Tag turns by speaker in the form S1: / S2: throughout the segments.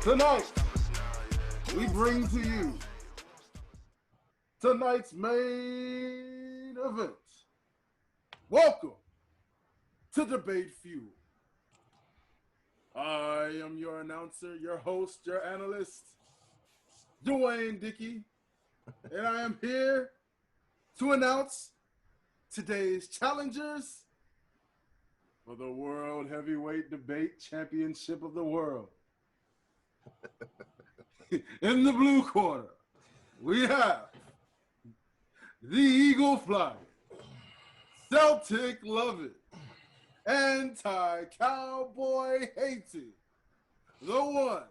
S1: Tonight, we bring to you tonight's main event. Welcome to Debate Fuel. I am your announcer, your host, your analyst, Dwayne Dickey, and I am here to announce today's challengers for the World Heavyweight Debate Championship of the World. In the blue corner, we have the Eagle Flyer, Celtic Lovin', Anti-Cowboy Hated, the one,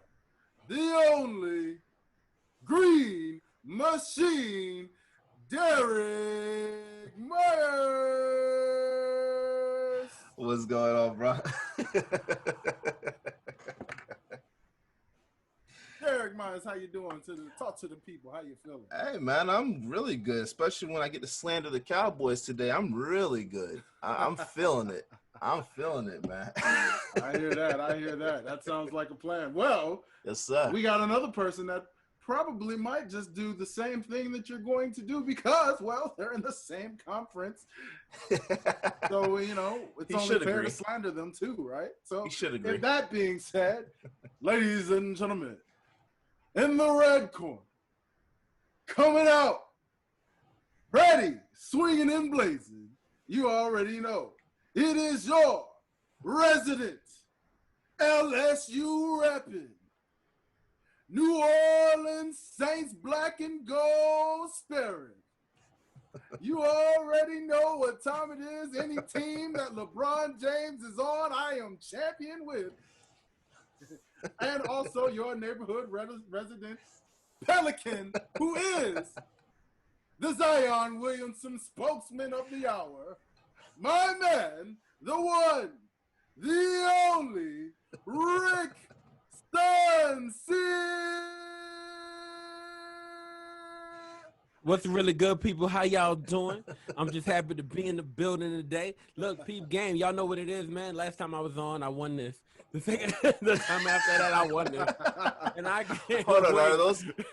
S1: the only, Green Machine, Derrick Myers.
S2: What's going on, bro?
S1: Derrick Myers, how you doing? Talk to the people. How you feeling?
S2: Hey, man, I'm really good, especially when I get to slander the Cowboys today. I'm really good. I'm feeling it. I'm feeling it, man.
S1: I hear that. That sounds like a plan. Well,
S2: yes, sir.
S1: We got another person that probably might just do the same thing that you're going to do because, well, they're in the same conference. So, you know, it's only fair to slander them too, right? So, with that being said, ladies and gentlemen, in the red corner, coming out, ready, swinging and blazing, you already know, it is your resident LSU repping New Orleans Saints black and gold sparing. You already know what time it is. Any team that LeBron James is on, I am champion with. And also your neighborhood resident Pelican, who is the Zion Williamson spokesman of the hour, my man, the one, the only, Ric Sincere.
S3: What's really good, people? How y'all doing? I'm just happy to be in the building today. Look, peep game, y'all know what it is, man. Last time I was on, I won this. The time after that, I won this. And I can't
S2: Hold on,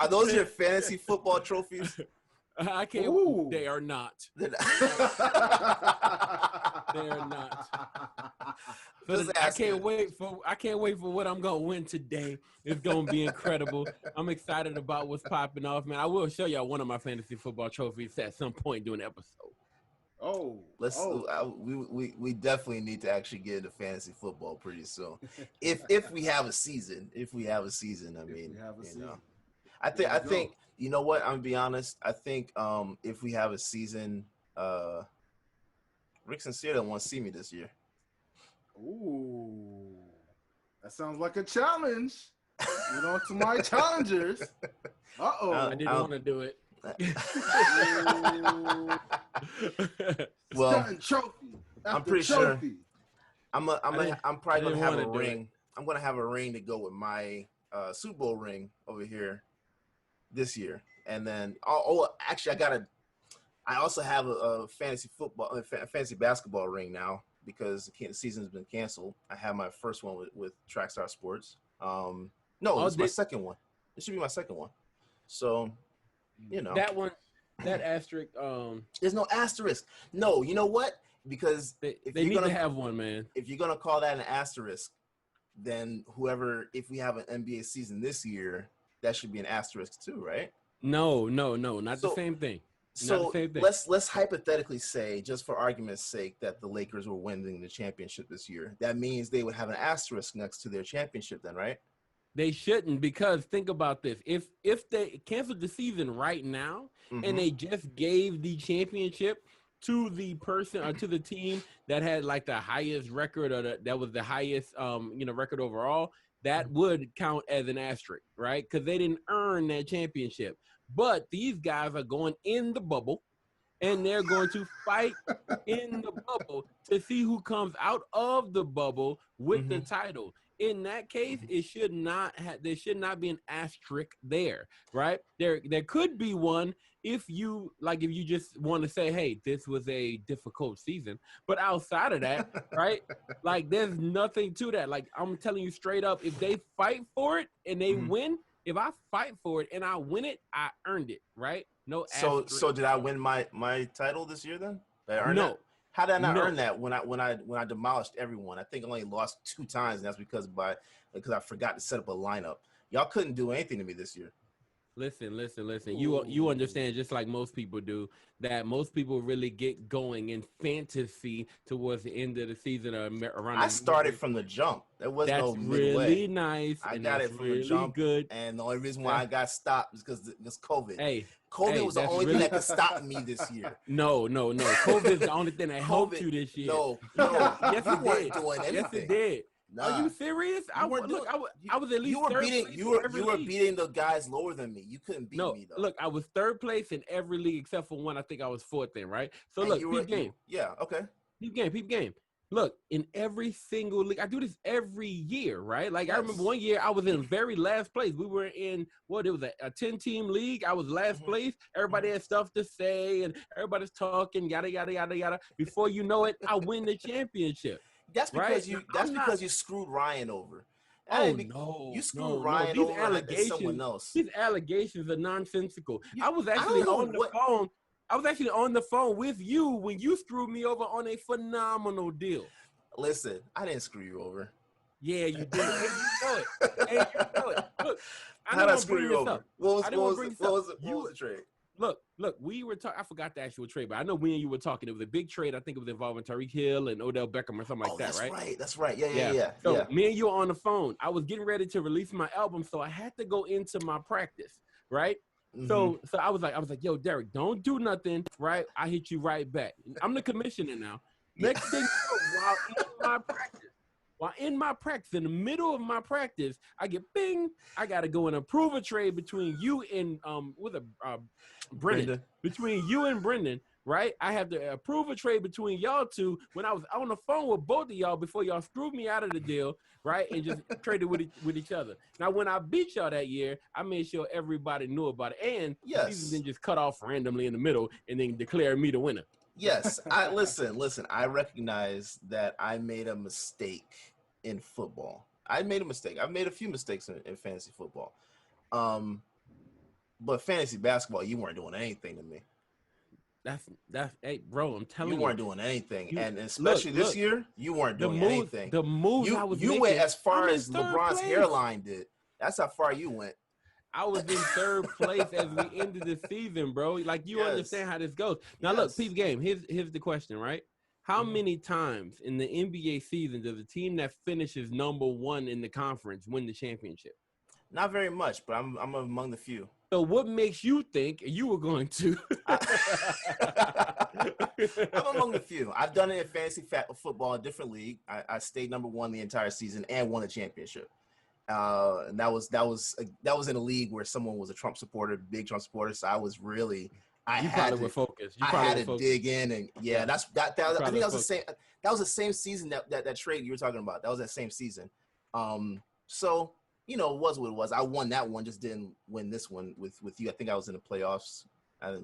S2: are those your fantasy football trophies?
S3: I can't. Ooh. They are not. They are not. I can't wait for what I'm gonna win today. It's gonna be incredible. I'm excited about what's popping off, man. I will show y'all one of my fantasy football trophies at some point during the episode.
S2: We definitely need to actually get into fantasy football pretty soon. If we have a season, I mean, I think you know what? I'm gonna be honest. I think if we have a season, Ric Sincere don't want to see me this year.
S1: Ooh, that sounds like a challenge. Get on to my challengers.
S3: I didn't want to do it.
S2: Well,
S1: trophy
S2: I'm pretty sure I'm probably gonna have a ring. I'm gonna have a ring to go with my Super Bowl ring over here this year, and then actually I also have a fantasy basketball ring now because the season's been canceled. I have my first one with Trackstar Sports. It's my second one. It should be my second one. So, you know.
S3: That asterisk.
S2: There's no asterisk. No, you know what? Because
S3: they need to have one, man.
S2: If you're gonna call that an asterisk, then if we have an NBA season this year, that should be an asterisk too, right?
S3: No, not the same thing.
S2: So let's hypothetically say, just for argument's sake, that the Lakers were winning the championship this year. That means they would have an asterisk next to their championship, then, right?
S3: They shouldn't, because think about this: if they canceled the season right now and they just gave the championship to the person or to the team that had like the highest record or that was the highest record overall, that would count as an asterisk, right? Because they didn't earn that championship. But these guys are going in the bubble, and they're going to fight in the bubble to see who comes out of the bubble with the title. in that case, it should not there should not be an asterisk there, right? There could be one if you just want to say, hey, this was a difficult season. But outside of that, right? Like there's nothing to that. Like I'm telling you straight up, if they fight for it and they win, if I fight for it and I win it, I earned it, right? No asterisk.
S2: So did I win my title this year then? Did I earn that? How did I not earn that when I demolished everyone? I think I only lost 2 times, and that's because I forgot to set up a lineup. Y'all couldn't do anything to me this year.
S3: Listen. You understand, just like most people do, that most people really get going in fantasy towards the end of the season or around.
S2: I started from the jump. There was no midway.
S3: Really nice.
S2: I got it from the jump.
S3: Good.
S2: And the only reason why I got stopped is because it's COVID.
S3: COVID
S2: was the only thing that could stop me this year.
S3: No. COVID is the only thing that helped you this year.
S2: No.
S3: Yes,
S2: you
S3: it
S2: weren't
S3: did.
S2: doing anything.
S3: Yes, it did.
S2: Nah.
S3: Are you serious? I was at least
S2: you were beating the guys lower than me. You couldn't beat me though.
S3: Look, I was 3rd place in every league except for one. I think I was 4th in, right? So and look, peep game.
S2: Yeah, okay.
S3: Peep game. Look, in every single league, I do this every year, right? Like I remember one year I was in very last place. We were in it was a 10-team league. I was last place. Everybody had stuff to say and everybody's talking, yada yada yada yada. Before you know it, I win the championship.
S2: That's because because you screwed Ryan over. You screwed Ryan over like someone else.
S3: These allegations are nonsensical. I was actually on the phone. I was actually on the phone with you when you screwed me over on a phenomenal deal.
S2: Listen, I didn't screw you over.
S3: Yeah, you did. And you know it. Look,
S2: how did I screw you over? What was the trade?
S3: Look, we were talking. I forgot the actual trade, but I know when you were talking, it was a big trade. I think it was involving Tyreek Hill and Odell Beckham or something like that, right?
S2: That's right. Yeah.
S3: So me and you were on the phone. I was getting ready to release my album, so I had to go into my practice, right? So I was like, yo, Derrick, don't do nothing, right? I hit you right back. I'm the commissioner now. Next thing you know, while in my practice, in the middle of my practice, I get bing. I got to go and approve a trade between you and Brendan. Between you and Brendan, right? I have to approve a trade between y'all two when I was on the phone with both of y'all before y'all screwed me out of the deal, right? And just traded with each other. Now, when I beat y'all that year, I made sure everybody knew about it. And the season didn't just cut off randomly in the middle and then declare me the winner.
S2: Yes. Listen, I recognize that I made a mistake in football. I made a mistake. I've made a few mistakes in fantasy football. But fantasy basketball, you weren't doing anything to me.
S3: That's hey, bro, I'm telling you.
S2: You weren't doing anything. And especially this year, you weren't doing anything.
S3: The moves I was
S2: making. You went as far as LeBron's hairline did. That's how far you went.
S3: I was in 3rd place as we ended the season, bro. Like, you understand how this goes. Now, look, peep game. Here's the question, right? How many times in the NBA season does a team that finishes number 1 in the conference win the championship?
S2: Not very much, but I'm among the few.
S3: So what makes you think you were going to?
S2: I'm among the few. I've done it in fantasy football, a different league. I stayed number 1 the entire season and won a championship. And that was in a league where someone was a Trump supporter, big Trump supporter. So I was really, I had to dig in, and I think that was the same. That was the same season that trade you were talking about. That was that same season. So it was what it was. I won that one, just didn't win this one with you. I think I was in the playoffs. I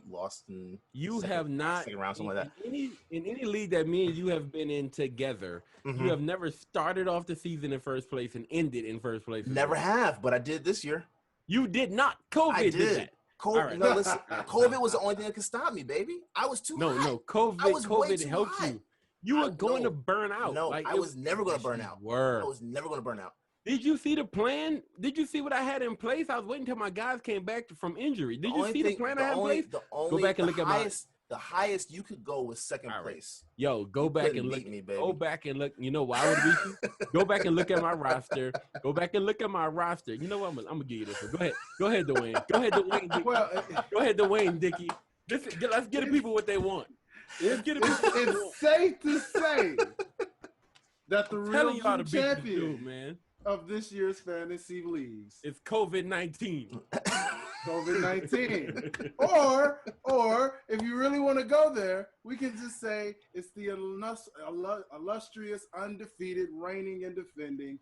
S2: lost in second round, something like that.
S3: In any league that me and you have been in together, you have never started off the season in first place and ended in first place.
S2: Never have, but I did this year.
S3: You did not. COVID did that.
S2: COVID, listen, COVID was the only thing that could stop me, baby. I was too hot.
S3: No, COVID helped you. You were going to burn out.
S2: No, I was never going to burn out. I was never going to burn out.
S3: Did you see the plan? Did you see what I had in place? I was waiting until my guys came back from injury. Did you see the plan I had in place? Go back and look at
S2: the highest you could go was second place.
S3: Yo, go back and look. Go back and look. You know why I would beat you? Go back and look at my roster. Go back and look at my roster. You know what? I'm gonna give you this one. Go ahead, Dwayne. Go ahead, Dwayne Dickey. Let's get the people what they want.
S1: It's safe to say that the real champion, man, of this year's fantasy leagues,
S3: it's COVID-19.
S1: COVID-19. or if you really want to go there, we can just say it's the illustrious, undefeated, reigning and defending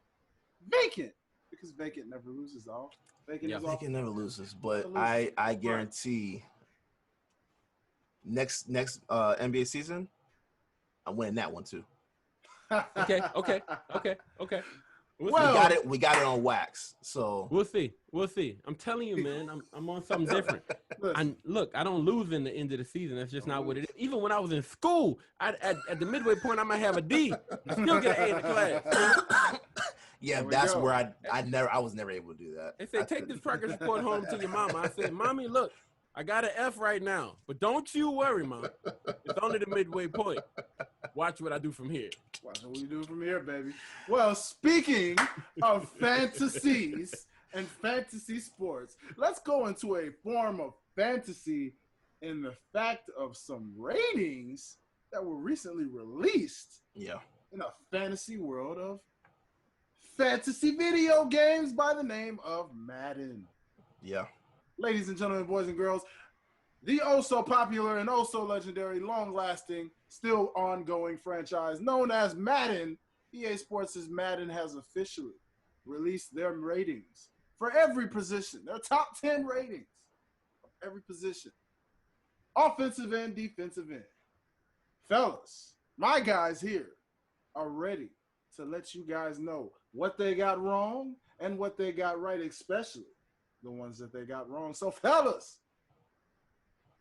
S1: vacant because vacant never loses. Vacant is
S2: Vacant never loses, but
S1: never loses.
S2: I guarantee next NBA season, I'm winning that one too.
S3: Okay.
S2: We got it on wax. So
S3: we'll see. I'm telling you, man, I'm on something different. I don't lose in the end of the season. That's just not what it is. Even when I was in school, at the midway point, I might have a D. I still get an A in the class.
S2: Yeah, that's where I was never able to do that.
S3: They say, take this progress report home to your mama. I said, Mommy, look, I got an F right now, but don't you worry, Mom. It's only the midway point. Watch what I do from here.
S1: Watch what we do from here, baby. Well, speaking of fantasies and fantasy sports, let's go into a form of fantasy in the fact of some ratings that were recently released.
S2: Yeah.
S1: In a fantasy world of fantasy video games by the name of Madden.
S2: Yeah.
S1: Ladies and gentlemen, boys and girls, the oh-so-popular and oh-so-legendary, long-lasting, still ongoing franchise known as Madden, EA Sports' Madden has officially released their ratings for every position, their top 10 ratings of every position, offensive end, defensive end. Fellas, my guys here are ready to let you guys know what they got wrong and what they got right, especially the ones that they got wrong. So, fellas,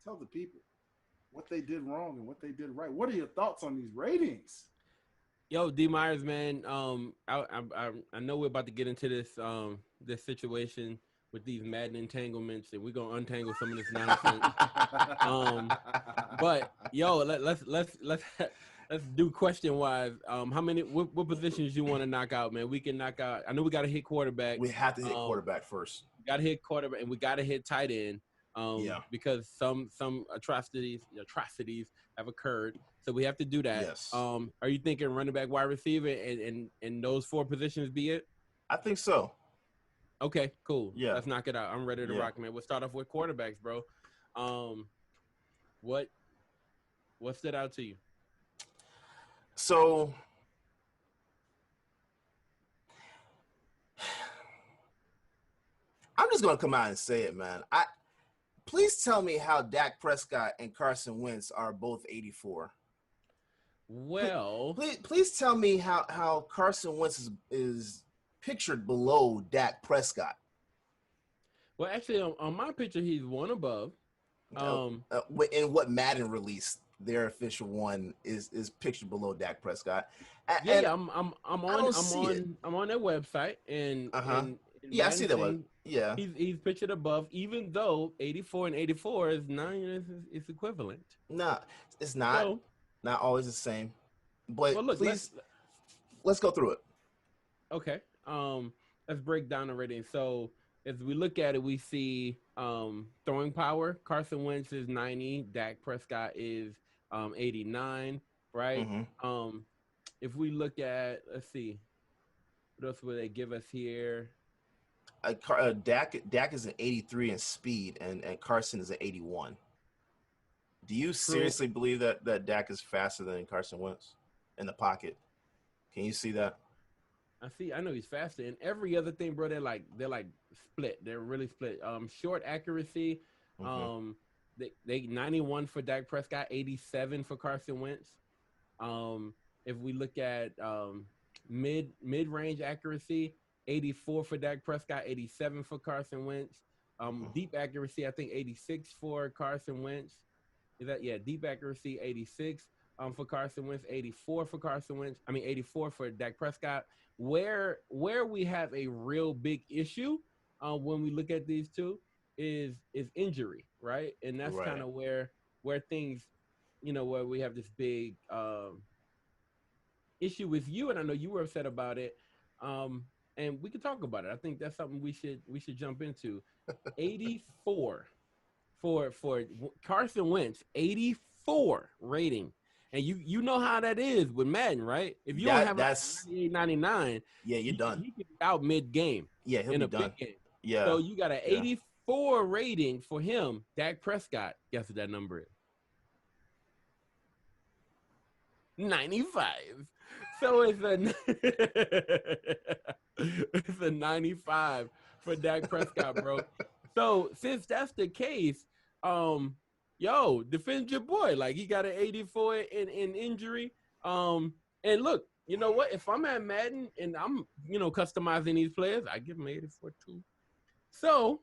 S1: tell the people what they did wrong and what they did right. What are your thoughts on these ratings?
S3: Yo, D Myers, man. I know we're about to get into this situation with these Madden entanglements, and we're gonna untangle some of this nonsense. But yo, let's do question wise. How many? What positions you want to knock out, man? We can knock out. I know we got to hit quarterback.
S2: We have to hit quarterback first.
S3: Got to hit quarterback, and we got to hit tight end. Because some atrocities have occurred, so we have to do that.
S2: Yes.
S3: Are you thinking running back, wide receiver, and those four positions be it?
S2: I think so.
S3: Okay, cool.
S2: Yeah,
S3: let's knock it out. I'm ready to rock, man. We'll start off with quarterbacks, bro. What stood out to you?
S2: So, I'm just gonna come out and say it, man. Please tell me how Dak Prescott and Carson Wentz are both 84.
S3: Well,
S2: please tell me how Carson Wentz is pictured below Dak Prescott.
S3: Well, actually, on my picture, he's one above.
S2: In what Madden released, their official one is pictured below Dak Prescott.
S3: I'm on their website and
S2: I see that one. Yeah,
S3: he's pictured above, even though 84 and 84 is 9. It's equivalent.
S2: No, it's not. So, not always the same. But well, look, let's go through it.
S3: Okay. Let's break down the rating. So as we look at it, we see throwing power. Carson Wentz is 90. Dak Prescott is 89. Right.
S2: Mm-hmm.
S3: If we look at, let's see, what else will they give us here?
S2: Dak is an 83 in speed, and Carson is an 81. Do you seriously believe that Dak is faster than Carson Wentz in the pocket? Can you see that?
S3: I know he's faster. And every other thing, bro, they're like split. They're really split. Short accuracy.
S2: Mm-hmm.
S3: They 91 for Dak Prescott, 87 for Carson Wentz. If we look at mid-range accuracy, 84 for Dak Prescott, 87 for Carson Wentz. Deep accuracy, I think 86 for Carson Wentz. Deep accuracy, 86 for Carson Wentz, 84 for Carson Wentz. 84 for Dak Prescott. Where we have a real big issue when we look at these two is injury, right? And that's kind of where things, where we have this big issue with you, and I know you were upset about it. And we can talk about it. I think that's something we should jump into. 84 for Carson Wentz, 84 rating. And you know how that is with Madden, right? If you don't have that's 99,
S2: you're done.
S3: He can be out mid-game.
S2: Yeah, he'll be done.
S3: Big game.
S2: Yeah.
S3: So you got an 84 rating for him. Dak Prescott, guess what that number is? 95. So it's a 95 for Dak Prescott, bro. So since that's the case, yo, defend your boy. Like he got an 84 in injury. And look, you know what? If I'm at Madden and I'm, customizing these players, I give them 84 too. So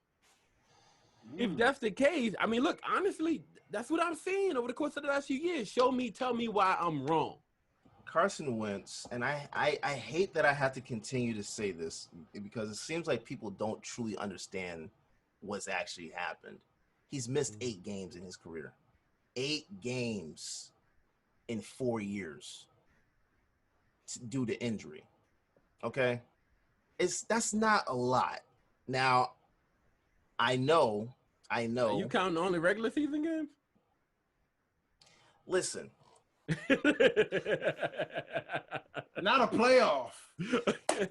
S3: if that's the case, I mean, look, honestly, that's what I'm saying over the course of the last few years. Tell me why I'm wrong.
S2: Carson Wentz, and I hate that I have to continue to say this because it seems like people don't truly understand what's actually happened. He's missed 8 games in his career. 8 games in 4 years due to injury. Okay? That's not a lot. Now, I know.
S3: Are you counting only regular season games?
S2: Listen.
S1: Not a playoff.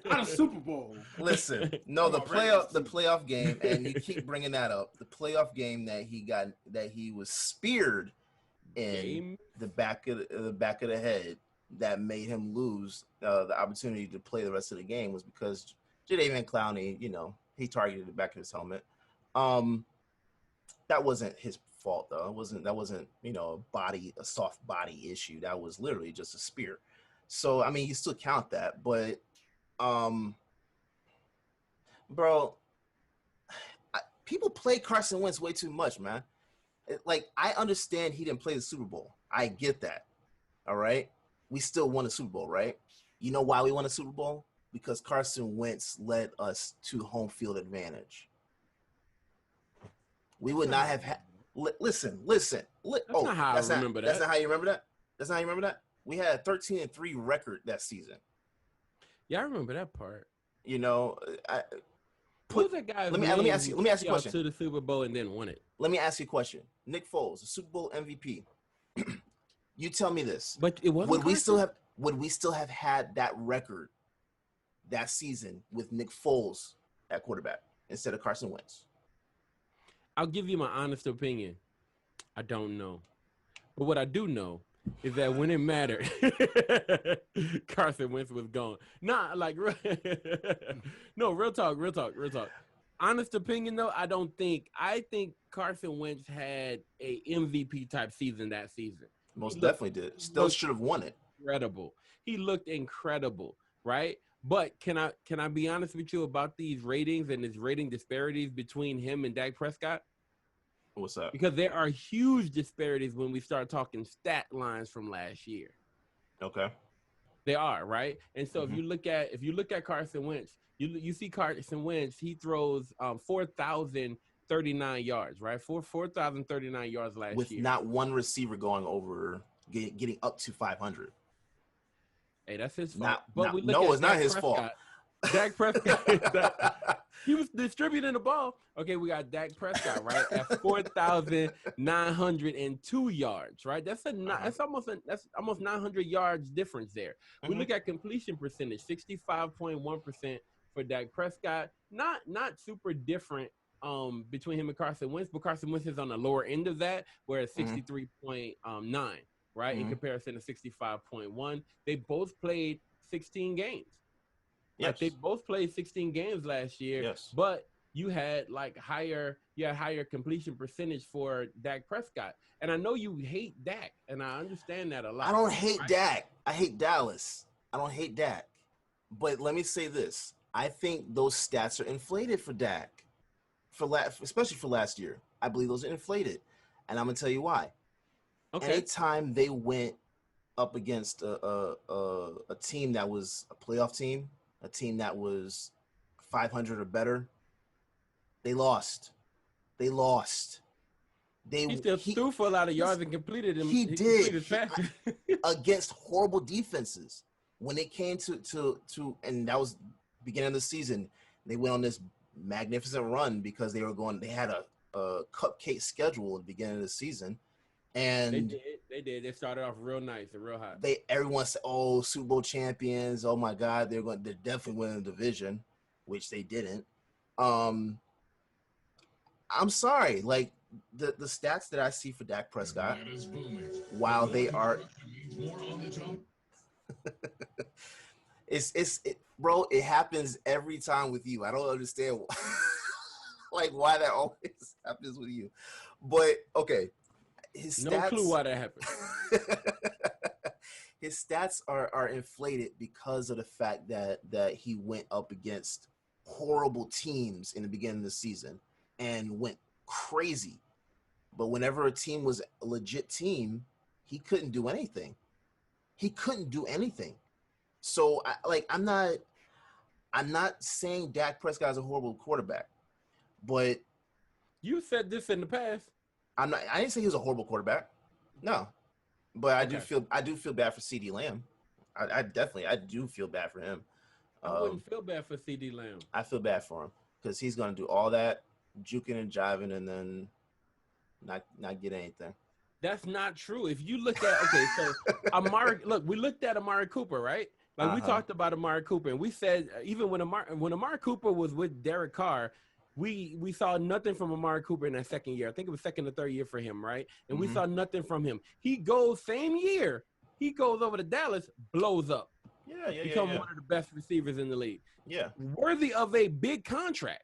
S1: Not a Super Bowl.
S2: Listen, no, the playoff game, and you keep bringing that up. The playoff game that he was speared in the back of the head that made him lose the opportunity to play the rest of the game was because Jadeveon Clowney, he targeted the back of his helmet. That wasn't his fault though. That wasn't a soft body issue. That was literally just a spear. So I mean, you still count that, but bro, people play Carson Wentz way too much, man. I understand he didn't play the Super Bowl. I get that. All right, we still won a Super Bowl, right? You know why we won a Super Bowl? Because Carson Wentz led us to home field advantage. We would not have had. Listen.
S3: That's not how I remember that.
S2: That's not how you remember that. That's not how you remember that. We had a 13-3 record that season.
S3: Yeah, I remember that part.
S2: Who's
S3: that guy?
S2: Let me ask you a question.
S3: To the Super Bowl and then won it.
S2: Let me ask you a question. Nick Foles, the Super Bowl MVP. You tell me this.
S3: But it wasn't.
S2: Would we still have had that record that season with Nick Foles at quarterback instead of Carson Wentz?
S3: I'll give you my honest opinion. I don't know. But what I do know is that when it mattered, Carson Wentz was gone. Real talk. Honest opinion, though, I think Carson Wentz had a MVP type season that season.
S2: Most definitely did. Still should have won it.
S3: Incredible. He looked incredible, right? But can I be honest with you about these ratings and his rating disparities between him and Dak Prescott?
S2: What's up?
S3: Because there are huge disparities when we start talking stat lines from last year.
S2: Okay.
S3: They are, right? And so if you look at Carson Wentz, you see Carson Wentz, he throws 4,039 yards, right? 4,039 yards last year.
S2: With not one receiver going over getting up to 500.
S3: Hey, that's his fault.
S2: It's not his fault.
S3: Dak Prescott, he was distributing the ball. Okay, we got Dak Prescott, right, at 4,902 yards, right? That's almost 900 yards difference there. We look at completion percentage, 65.1% for Dak Prescott. Not super different between him and Carson Wentz, but Carson Wentz is on the lower end of that, whereas 63.9. Right, in comparison to 65.1. They both played 16 games.
S2: Yes.
S3: Like they both played 16 games last year.
S2: Yes.
S3: But you had higher completion percentage for Dak Prescott. And I know you hate Dak, and I understand that a lot.
S2: I don't hate Dak. I hate Dallas. I don't hate Dak. But let me say this. I think those stats are inflated for Dak, especially for last year. I believe those are inflated. And I'm going to tell you why. Okay. Anytime they went up against a team that was a playoff team, a team that was 500 or better, they lost. He
S3: still threw for a lot of yards and completed them.
S2: He did against horrible defenses. When it came to and that was beginning of the season, they went on this magnificent run because they had a cupcake schedule at the beginning of the season. And
S3: they did. They started off real nice and real hot.
S2: Everyone said, "Oh, Super Bowl champions! Oh my God, they're definitely winning the division," which they didn't. I'm sorry, like the stats that I see for Dak Prescott, while they are Bro, it happens every time with you. I don't understand like why that always happens with you. But okay, his stats,
S3: no clue why that happened.
S2: His stats are inflated because of the fact that he went up against horrible teams in the beginning of the season and went crazy. But whenever a team was a legit team, he couldn't do anything. He couldn't do anything. So I'm not saying Dak Prescott is a horrible quarterback, but
S3: you said this in the past.
S2: I didn't say he was a horrible quarterback. No. But I do feel bad for CeeDee Lamb. I do feel bad for him.
S3: I wouldn't feel bad for CeeDee Lamb.
S2: I feel bad for him because he's gonna do all that juking and jiving and then not get anything.
S3: That's not true. If you look at so we looked at Amari Cooper, right? Like we talked about Amari Cooper, and we said even when Amari Cooper was with Derek Carr, we saw nothing from Amari Cooper in that second year. I think it was second or third year for him, right? And we saw nothing from him. He goes same year. He goes over to Dallas, blows up. Become one of the best receivers in the league.
S2: Yeah.
S3: Worthy of a big contract.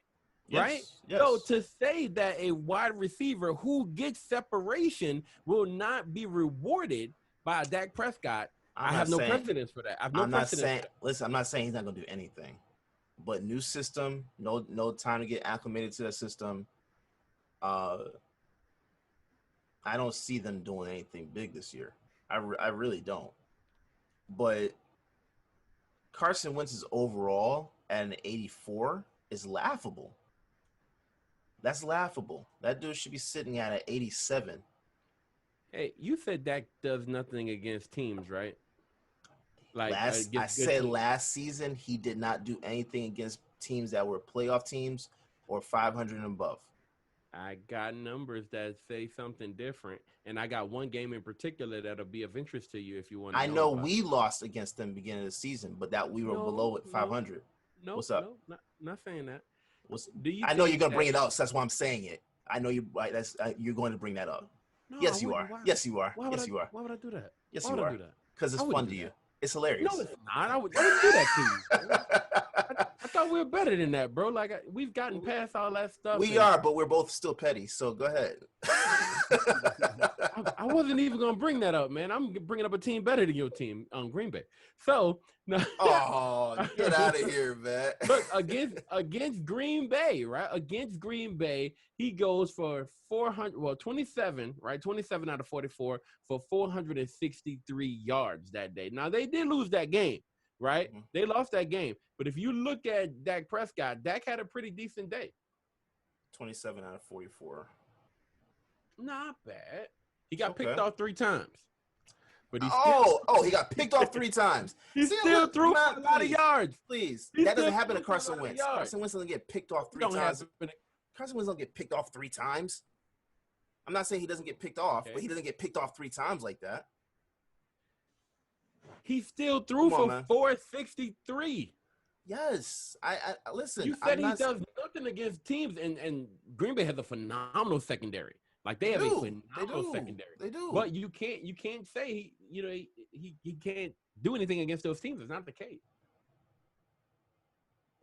S3: Right?
S2: Yes.
S3: So to say that a wide receiver who gets separation will not be rewarded by Dak Prescott, I have no precedence for that.
S2: Listen, I'm not saying he's not going to do anything. But new system, no time to get acclimated to that system. I don't see them doing anything big this year. I really don't. But Carson Wentz's overall at an 84 is laughable. That's laughable. That dude should be sitting at an 87.
S3: Hey, you said Dak does nothing against teams, right? Like
S2: last season he did not do anything against teams that were playoff teams or 500 and above.
S3: I got numbers that say something different, and I got one game in particular that'll be of interest to you if you want to know.
S2: I know we lost against them beginning of the season, but that we were below at 500.
S3: No,
S2: what's up?
S3: No, not saying that.
S2: I know you're gonna bring it up, so that's why I'm saying it. I know you. Right, you're going to bring that up.
S3: No,
S2: yes, you are. Yes, you are. Yes, you are.
S3: Why would I do that?
S2: Yes, you are. Because it's fun to you. It's hilarious.
S3: No, it's not. I wouldn't do that to you. I thought we were better than that, bro. Like we've gotten past all that stuff.
S2: We are, but we're both still petty. So go ahead.
S3: I wasn't even gonna bring that up, man. I'm bringing up a team better than your team on Green Bay. So no.
S2: Oh, get out of here, man.
S3: Look, against Green Bay, right? Against Green Bay, he goes for 27, right? 27 out of 44 for 463 yards that day. Now they did lose that game, right? Mm-hmm. They lost that game. But if you look at Dak Prescott, Dak had a pretty decent day.
S2: 27 out of 44.
S3: Not bad. He got picked off 3 times. But he
S2: got picked off 3 times.
S3: He still threw a lot of yards.
S2: Please. That doesn't happen to Carson Wentz. Carson Wentz doesn't get picked off 3 times. Carson Wentz doesn't get picked off 3 times. I'm not saying he doesn't get picked off, but he doesn't get picked off 3 times like that.
S3: He still threw for 463.
S2: Yes. I listen.
S3: You said he does nothing against teams, and Green Bay has a phenomenal secondary. Like they have a phenomenal secondary.
S2: They do.
S3: But you can't say he can't do anything against those teams. It's not the case.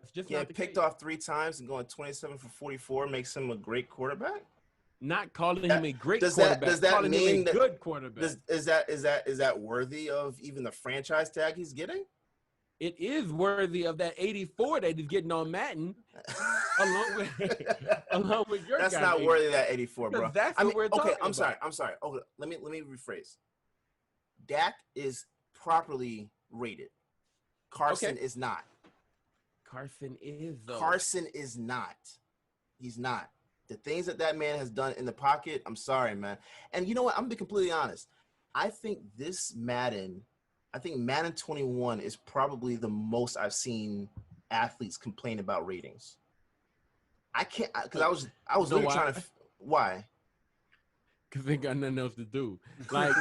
S3: It's just not the
S2: picked
S3: case.
S2: off 3 times and going 27 for 44 makes him a great quarterback.
S3: Not calling him a great quarterback.
S2: Does that mean
S3: a good quarterback?
S2: Is that worthy of even the franchise tag he's getting?
S3: It is worthy of that 84 that he's getting on Madden, along with your.
S2: That's not worthy of that 84, bro.
S3: That's what we're talking about.
S2: I'm sorry. Okay, let me rephrase. Dak is properly rated. Carson is not.
S3: Carson is though.
S2: Carson is not. He's not. The things that man has done in the pocket, I'm sorry, man. And you know what? I'm gonna be completely honest. I think Madden 21 is probably the most I've seen athletes complain about ratings. I can't, because I was really trying to. Why?
S3: Because they got nothing else to do. Like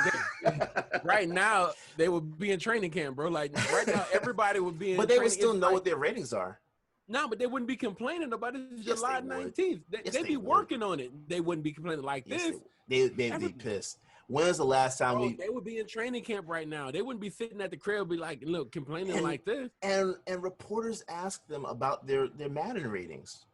S3: right now, they would be in training camp, bro. Like right now, everybody would be in.
S2: But they would still know what their ratings are.
S3: No, but they wouldn't be complaining about it. It's July 19th. They'd be working on it. They wouldn't be complaining like this.
S2: They'd be pissed. When was the last time
S3: they would be in training camp right now. They wouldn't be sitting at the crib, be like, look, complaining like this.
S2: And reporters ask them about their Madden ratings.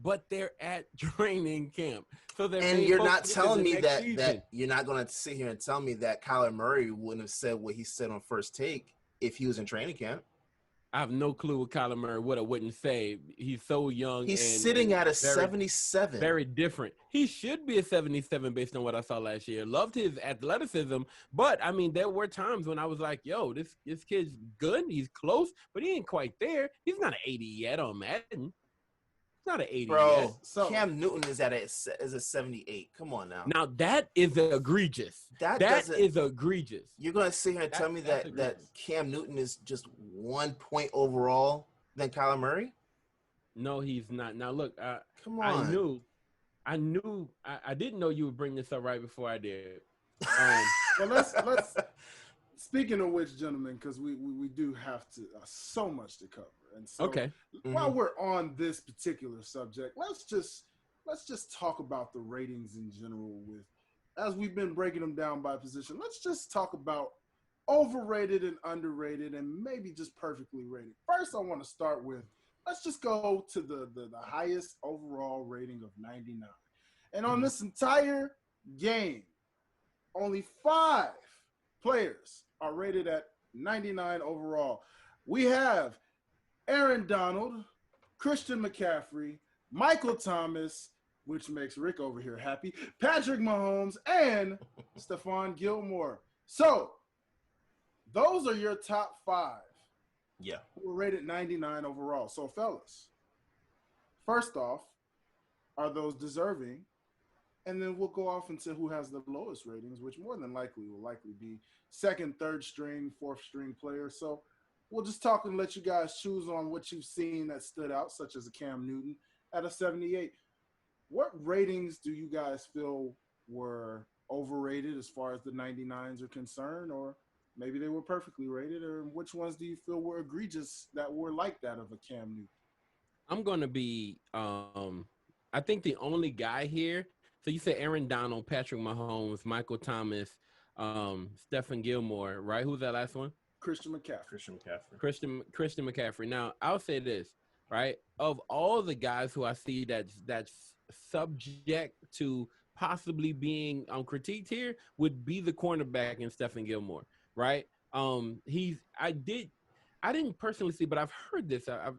S3: But they're at training camp, so they're.
S2: And you're not telling me that you're not going to sit here and tell me that Kyler Murray wouldn't have said what he said on First Take if he was in training camp.
S3: I have no clue what Kyler Murray would or wouldn't say. He's so young.
S2: He's sitting at a 77.
S3: Very different. He should be a 77 based on what I saw last year. Loved his athleticism, but I mean, there were times when I was like, "Yo, this kid's good. He's close, but he ain't quite there. He's not an 80 yet on Madden. He's not an 80 yet."
S2: So Cam Newton is a 78. Come on now.
S3: Now that is egregious. That is egregious.
S2: You're going to sit here and tell me that Cam Newton is just 1 point overall than Kyler Murray?
S3: No, he's not. Now look,
S2: come on.
S3: I didn't know you would bring this up right before I did.
S1: Well, let's. Speaking of which, gentlemen, because we do have to so much to cover, and so while we're on this particular subject, let's just talk about the ratings in general. As we've been breaking them down by position, let's just talk about overrated and underrated, and maybe just perfectly rated. First, I want to start with, let's just go to the highest overall rating of 99, and on this entire game, only 5 players are rated at 99 overall. We have Aaron Donald, Christian McCaffrey, Michael Thomas, which makes Rick over here happy, Patrick Mahomes, and Stephon Gilmore. So those are your top 5.
S2: Yeah.
S1: Who were rated 99 overall. So fellas, first off, are those deserving? And then we'll go off into who has the lowest ratings, which more than likely will be second, third string, fourth string players. So we'll just talk and let you guys choose on what you've seen that stood out, such as a Cam Newton at a 78. What ratings do you guys feel were overrated as far as the 99s are concerned, or maybe they were perfectly rated, or which ones do you feel were egregious that were like that of a Cam Newton?
S3: I'm going to be I think the only guy here. So you said Aaron Donald, Patrick Mahomes, Michael Thomas, Stephon Gilmore, right? Who's that last one?
S1: Christian McCaffrey.
S3: Christian McCaffrey. Now, I'll say this, right? Of all the guys who I see that's subject to possibly being critiqued here would be the cornerback in Stephon Gilmore, right? I didn't personally see, but I've heard this. I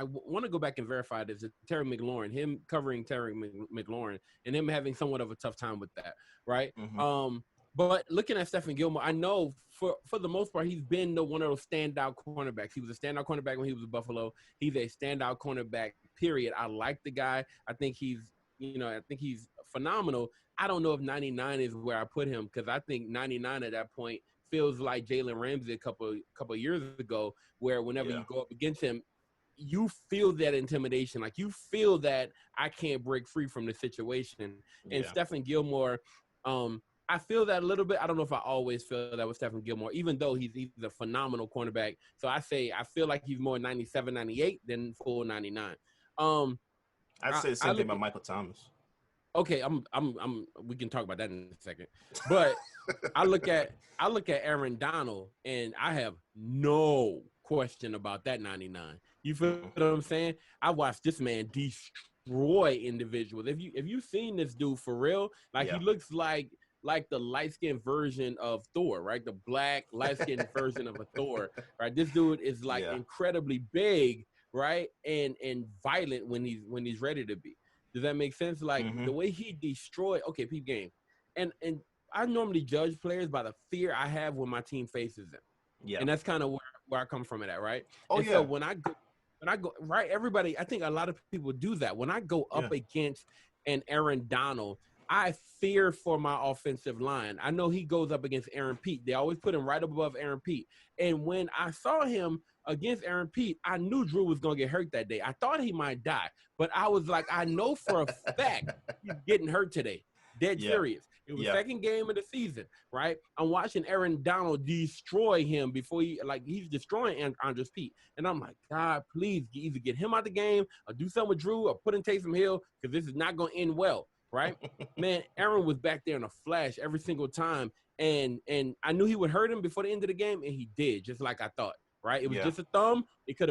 S3: want to go back and verify this. It's Terry McLaurin, him covering Terry McLaurin, and him having somewhat of a tough time with that, right? Mm-hmm. But looking at Stephon Gilmore, I know for the most part he's been one of those standout cornerbacks. He was a standout cornerback when he was with Buffalo. He's a standout cornerback, period. I like the guy. I think he's phenomenal. I don't know if 99 is where I put him, because I think 99 at that point feels like Jalen Ramsey a couple years ago, where whenever you go up against him, you feel that intimidation. Like, you feel that I can't break free from the situation. And Stephon Gilmore, I feel that a little bit. I don't know if I always feel that with Stephon Gilmore, even though he's a phenomenal cornerback. So I feel like he's more 97, 98 than full 99.
S2: I'd say the same thing about Michael Thomas.
S3: Okay, we can talk about that in a second. But I look at Aaron Donald, and I have no question about that 99. You feel what I'm saying? I watched this man destroy individuals. If you've seen this dude for real, he looks like the light-skinned version of Thor, right? The black light-skinned version of a Thor, right? This dude is incredibly big, right? And violent when he's ready to be. Does that make sense? The way he destroyed, peep game. And I normally judge players by the fear I have when my team faces them. Yeah. And that's kind of where I come from at that, right? So when I go, right, everybody, I think a lot of people do that. When I go up against an Aaron Donald, I fear for my offensive line. I know he goes up against Aaron Pete. They always put him right above Aaron Pete. And when I saw him against Aaron Pete, I knew Drew was going to get hurt that day. I thought he might die, but I was like, I know for a fact he's getting hurt today. Dead serious. It was second game of the season, right? I'm watching Aaron Donald destroy him before he's destroying Andres Pete. And I'm like, God, please either get him out the game or do something with Drew or put in Taysom Hill, because this is not going to end well. right? Man, Aaron was back there in a flash every single time. And I knew he would hurt him before the end of the game, and he did, just like I thought, right? It was just a thumb. It could